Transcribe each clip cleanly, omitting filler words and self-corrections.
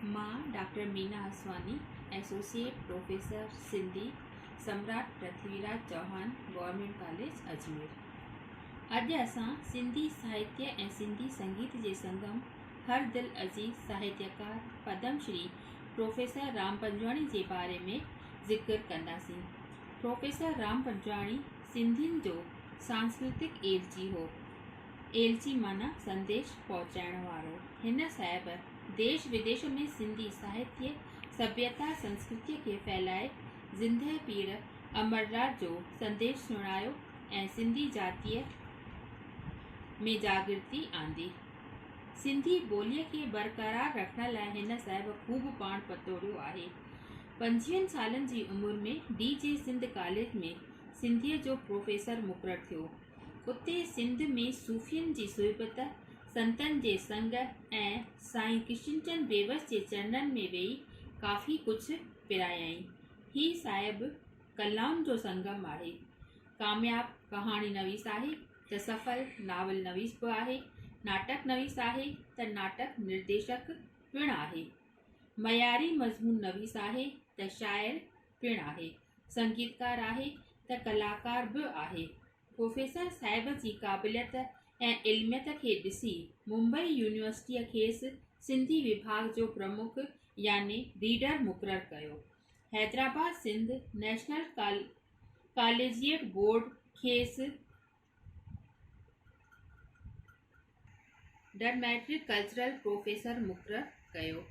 मां doctor Meena Aswani, associate professor Sindhi, Samrat Prithviraj Chauhan, government college Ajmer. अॼु असां सिंधी साहित्य ऐं सिंधी संगीत जे संगम हर दिल अज़ीज़ साहित्यकार पद्म श्री प्रोफेसर राम पंजवाणी जे बारे में ज़िक्र कंदासीं। प्रोफेसर राम पंजवाणी सिंधियुनि जो सांस्कृतिक एलची हो। एलची माना संदेश पहुचाइण वारो। हिन साहिब देश विदेश में सिंधी साहित्य, सभ्यता, संस्कृति खे फैलाए ज़िंदह पीर अमरनाथ जो संदेश सुणायो ऐं सिंधी जातीअ में जागृति आंदी। सिंधी ॿोलीअ खे बरक़रार रखण लाइ हिन साहिब ख़ूब पाण पतोड़ियो आहे। 25 सालनि जी उमिरि में DJ सिंध कॉलेज में सिंधीअ जो प्रोफेसर मुक़ररु थियो। उते सिंध में सूफ़ियनि जी सुहिबत, संतनि जे संग ऐं साईं किशनचंद बेवस जे चरणनि में वेही काफ़ी कुझु पिरायाईं। ही साहिब कलाउनि जो संगम आहे। कामयाब कहाणी नवीस आहे त सफल नावल नवीस बि आहे, नाटक नवीस आहे त नाटक निर्देशक पिणु आहे, मयारी मज़मून नवीस आहे त शाइर पिणु आहे, संगीतकार आहे त कलाकार बि आहे। प्रोफेसर साहिब जी क़ाबिलियत ऐं इल्मियत खे ॾिसी मुंबई यूनिवर्सिटीअ खेसि सिंधी विभाग जो प्रमुख यानी रीडर मुक़ररु कयो। Hyderabad Sindh national collegiate board खेसि ड्रामेटिक कल्चरल प्रोफेसर मुक़ररु कयो।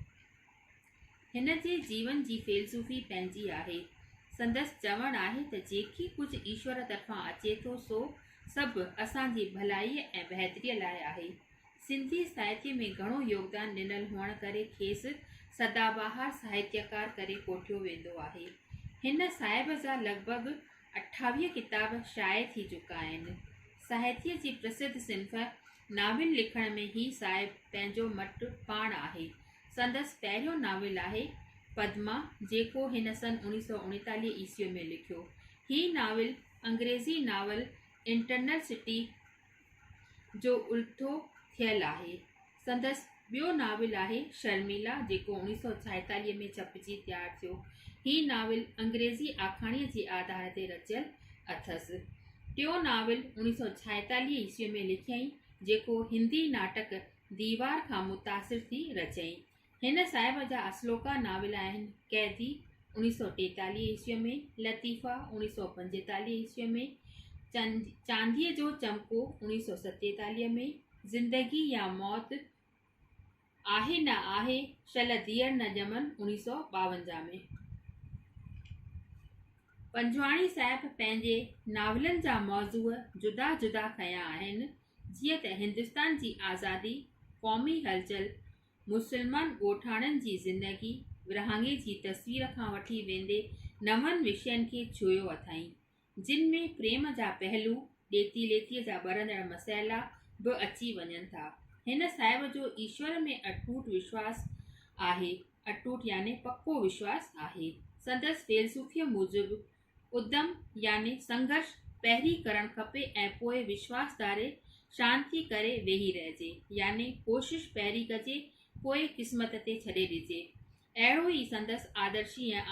हिन जे जीवन जी फ़िलसफ़ी पंहिंजी आहे। संदसि चवणु आहे त जेकी कुझु ईश्वर तरफ़ां अचे थो सो सभु असांजी भलाईअ ऐं बहितरीअ लाइ आहे। सिंधी साहित्य में घणो योगदान ॾिनल हुअण करे खेसि सदाबहार साहित्यकार करे कोठियो वेंदो आहे। हिन साहिब जा लॻभॻि 28 किताब शाया थी चुका आहिनि। साहित्य जी प्रसिद्ध सिन्फ़ नाविल लिखण में ही साहिब पंहिंजो मट पाण आहे। संदसि पहिरियों नाविल आहे पद्मा, जेको हिन सन 1939 ईस्वीअ में लिखियो। ही नाविल अंग्रेज़ी नावल इंटरनल सिटी जो उल्टो थियल आहे। संदसि ॿियो नाविल आहे शर्मिला, जेको 1946 में छपजी तयारु थियो। ही नाविल अंग्रेज़ी आखाणीअ जे आधार ते रचियल अथसि। टियों नाविल 1946 ईस्वीअ में लिखियईं, जेको हिंदी नाटक दीवार खां मुतासिर थी रचियईं। हिन साहिब जा असलोका नाविल आहिनि क़ैदी 1943 ईस्वीअ में, लतीफ़ा 1945 ईस्वीअ में, चांदीअ जो चमको 1947 में, ज़िंदगी या मौत आहे न आहे, शल धीअर न ॼमन 1952 में। पंजवाणी साहिब पंहिंजे नावलनि जा मौज़ूअ जुदा जुदा खंया आहिनि, जीअं त हिंदुस्तान जी आज़ादी, क़ौमी हलचल, मुसलमान ॻोठाणनि जी ज़िंदगी, विरहाङे जी तस्वीर खां वठी वेंदे नवनि विषयनि खे छुयो अथईं, जिन में प्रेम जा पहलू, ॾेती लेतीअ जा ॿरंदड़ मसइला बि अची वञनि था। हिन साहिब जो ईश्वर में अटूट विश्वास आहे। अटूट यानी पक्को विश्वास आहे। संदसि फ़िलसफ़ीअ मूजिबि उद्यम यानी संघर्ष पहिरीं करणु खपे ऐं पोइ विश्वास धारे शांति करे वेही रहिजे, यानी कोशिश पहिरीं कजे पोइ क़िस्मत ते छॾे ॾिजे। अहिड़ो ई संदसि आदर्शी ऐं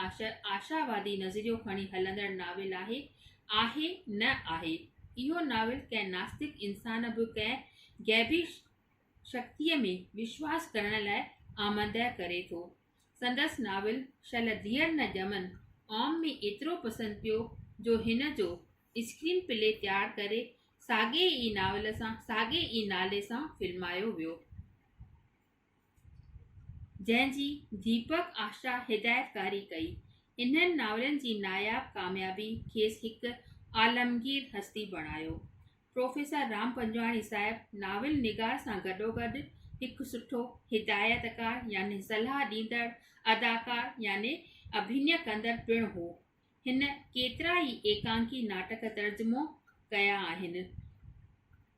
आशावादी नज़रियो खणी हलंदड़ नाविल आहे न आहे। इहो नाविल कंहिं नास्तिक इंसान बि कंहिं गैबी शक्तिअ में विश्वास करण लाइ आमंदह करे थो। संदसि नाविल शल धीअर न ॼमन आम में एतिरो पसंदि पियो जो हिन जो स्क्रीन प्ले तयारु करे साॻे ई नाले सां फिल्मायो वियो, जंहिंजी दीपक आशा हिदायतकारी कई। इन्हनि नावलनि जी नायाब कामयाबी खेसि हिकु आलमगीर हस्ती बणायो। प्रोफेसर राम पंजवाणी साहिब नाविल निगार सां गॾोगॾु हिकु सुठो हिदायतकार यानी सलाह ॾींदड़ अदाकार यानी अभिनय कंदड़ पिणु हो। हिन केतिरा ई एकांकी नाटक तर्जुमो कया आहिनि,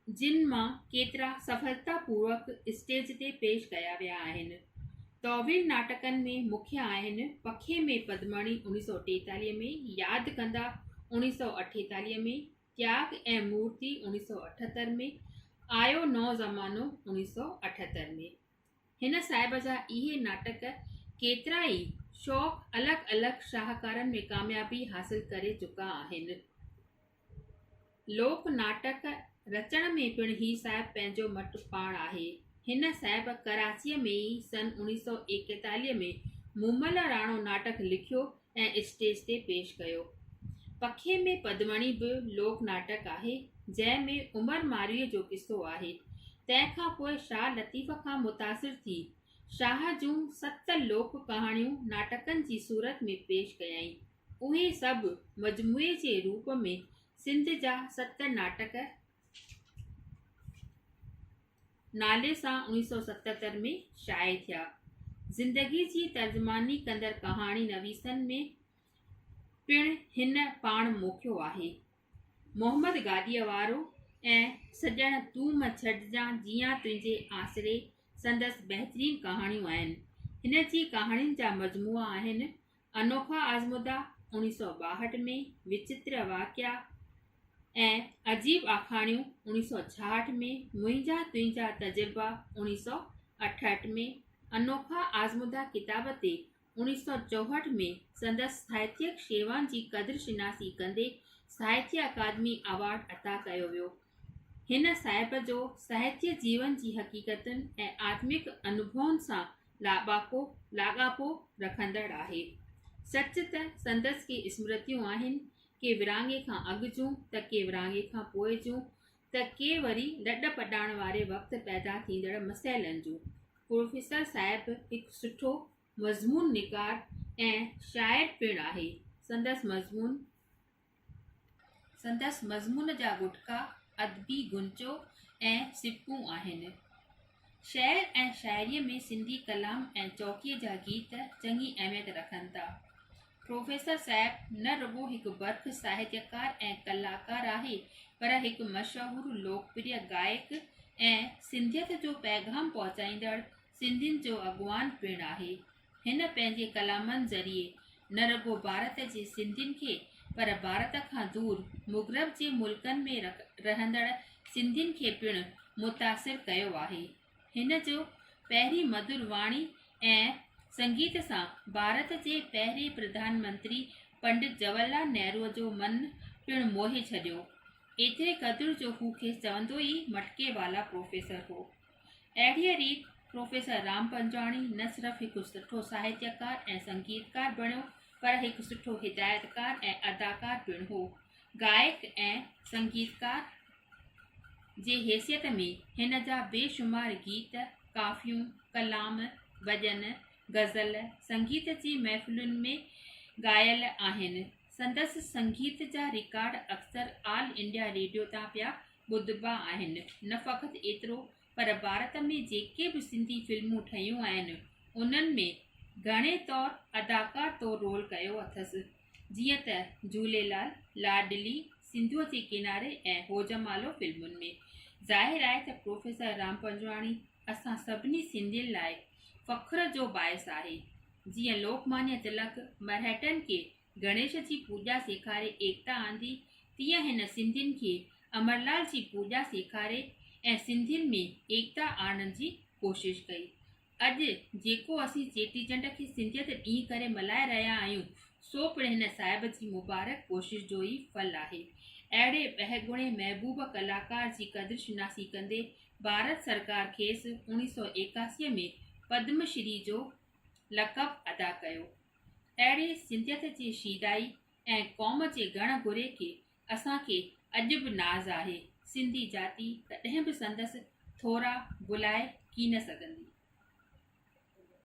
जिन मां केतिरा सफलतापूर्वक स्टेज ते पेश कया विया आहिनि। तौवील नाटकनि में मुख्य आहिनि पखे में पद्मणी 1943 में, यादि कंदा 1948 में, त्याग ऐं मूर्ति 1978 में, आयो नओ ज़मानो 1978 में। हिन साहिब जा इहे नाटक केतिरा ई शौक़ अलॻि अलॻि शाहकारनि में कामयाबी हासिल करे चुका आहिनि। लोक नाटक रचण में पिण ही साहिब पंहिंजो मट पाण आहे। हिन साहिब कराचीअ में ई सन 1941 में मूमल राणो नाटक लिखियो ऐं स्टेज ते पेश कयो। पखे में पदमणी बि लोक नाटक आहे, जंहिंमें उमर मारीअ जो किस्सो आहे। तंहिंखां पोइ शाह लतीफ़ खां मुतासिर थी शाह जूं 7 लोक कहाणियूं नाटकनि जी सूरत में पेश कयई। उहे सभु मजमूए जे रूप में सिंध जा 7 नाटक नाले सां 1977 में शाये थिया। ज़िंदगी जी तर्जमानी कंदड़ कहाणी नवीसनि में पिण हिन पाण मोकियो आहे। मोहम्मद गादीअ वारो ऐं सॼण तूं म छॾजां जियां तुंहिंजे आसिरे संदसि बहितरीन कहाणियूं आहिनि। हिन जी कहाणियुनि जा मजमूआ आहिनि अनोखा आज़मूदा 1962 में, विचित्र वाक़िया ऐं अजीब आखाणियूं 1966 में, मुंहिंजा तुंहिंजा तजुर्बा 1968 में, अनोखा आज़मूदा किताब ते 1964 में संदसि साहित्यक शेवाउनि जी क़द्र शिनासी कंदे साहित्य अकादमी अवार्ड अता कयो वियो। हिन साहिब जो साहित्य जीवन जी हक़ीक़तुनि ऐं आत्मिक अनुभवनि सां लाॻापो रखंदड़ आहे। सच त संदसि के स्मृतियूं आहिनि, के विरांगे खां अॻु जूं त के विरांगे खां पोइ जूं त के वरी लॾ पॾाइण वारे वक़्तु पैदा थींदड़ मसइलनि जूं। प्रोफेसर साहिब हिकु सुठो मज़मून निगार ऐं शाइर पिण आहे। संदसि मज़मून जा गुटका अदबी गुंचो ऐं सिपूं आहिनि। शेर ऐं शाइरीअ में सिंधी कलाम ऐं चौकीअ जा गीत चङी अहमियत रखनि था। प्रोफेसर साहिब न रुगो हिकु बर्ख साहित्यकार ऐं कलाकार आहे, पर हिकु मशहूरु लोकप्रिय गायक ऐं सिंधियत जो पैगाम पहुचाईंदड़ सिंधियुनि जो अॻवान पिण आहे। हिन पंहिंजे कलामनि ज़रिए न रुगो भारत जे सिंधियुनि खे, पर भारत खां दूर मुग़रब जे मुल्कनि में रहंदड़ सिंधियुनि खे पिण मुतासिर कयो आहे। हिन जो पहिरीं मधुर वाणी ऐं संगीत सां भारत जे पहिरें प्रधानमंत्री पंडित जवाहरलाल नेहरूअ जो मन पिण मोहे छॾियो। एतिरे क़दुरु जो हू खे चवंदो ई मटके वाला प्रोफेसर हो। अहिड़ीअ रीति प्रोफेसर राम पंजवाणी न सिर्फ़ु हिकु सुठो साहित्यकार ऐं संगीतकार बणियो, पर हिकु सुठो हिदायतकार ऐं अदाकार पिण हो। गायक ऐं संगीतकार जे हैसियत में हिन जा बेशुमार गीत, काफ़ियूं, कलाम, भॼन, गज़ल संगीत जी महफ़िलुनि में ॻायल आहिनि। संदसि संगीत जा रिकॉर्ड अक्सर ऑल इंडिया रेडियो तां पिया ॿुधबा आहिनि। न फ़क़ति एतिरो, पर भारत में जेके बि सिंधी फिल्मूं ठहियूं आहिनि उन्हनि में घणे तौरु अदाकार तौरु रोल कयो अथसि, जीअं त झूलेलाल, लाडली, सिंधूअ जे किनारे ऐं होजमालो फिल्मुनि में। ज़ाहिर आहे त प्रोफेसर राम पंजवाणी असां सभिनी सिंधियुनि लाइ फ़ख्र जो बाइस आहे। जीअं लोकमान्य तिलक मराठनि खे गणेश जी पूॼा सेखारे एकता आंदी, तीअं हिन सिंधियुनि खे अमरलाल जी पूॼा सेखारे ऐं सिंधियुनि में एकता आणण जी कोशिश कई। अॼु जेको असीं चेटीचंड खे सिंधियत ॾींहुं करे मल्हाए रहिया आहियूं, सो पिण हिन साहिब जी मुबारक कोशिश जो ई फल आहे। अहिड़े बहगुणे महबूब कलाकार जी क़द्र शिनासी कंदे भारत सरकार खेसि 1981 में पद्मश्री जो लक़ब अदा कयो। अहिड़े सिंधियत जे शीदाई ऐं क़ौम जे गण गुरे खे असांखे अॼु बि नाज़ आहे। सिंधी जाती कॾहिं बि संदसि थोरा भुलाए की न सघंदी।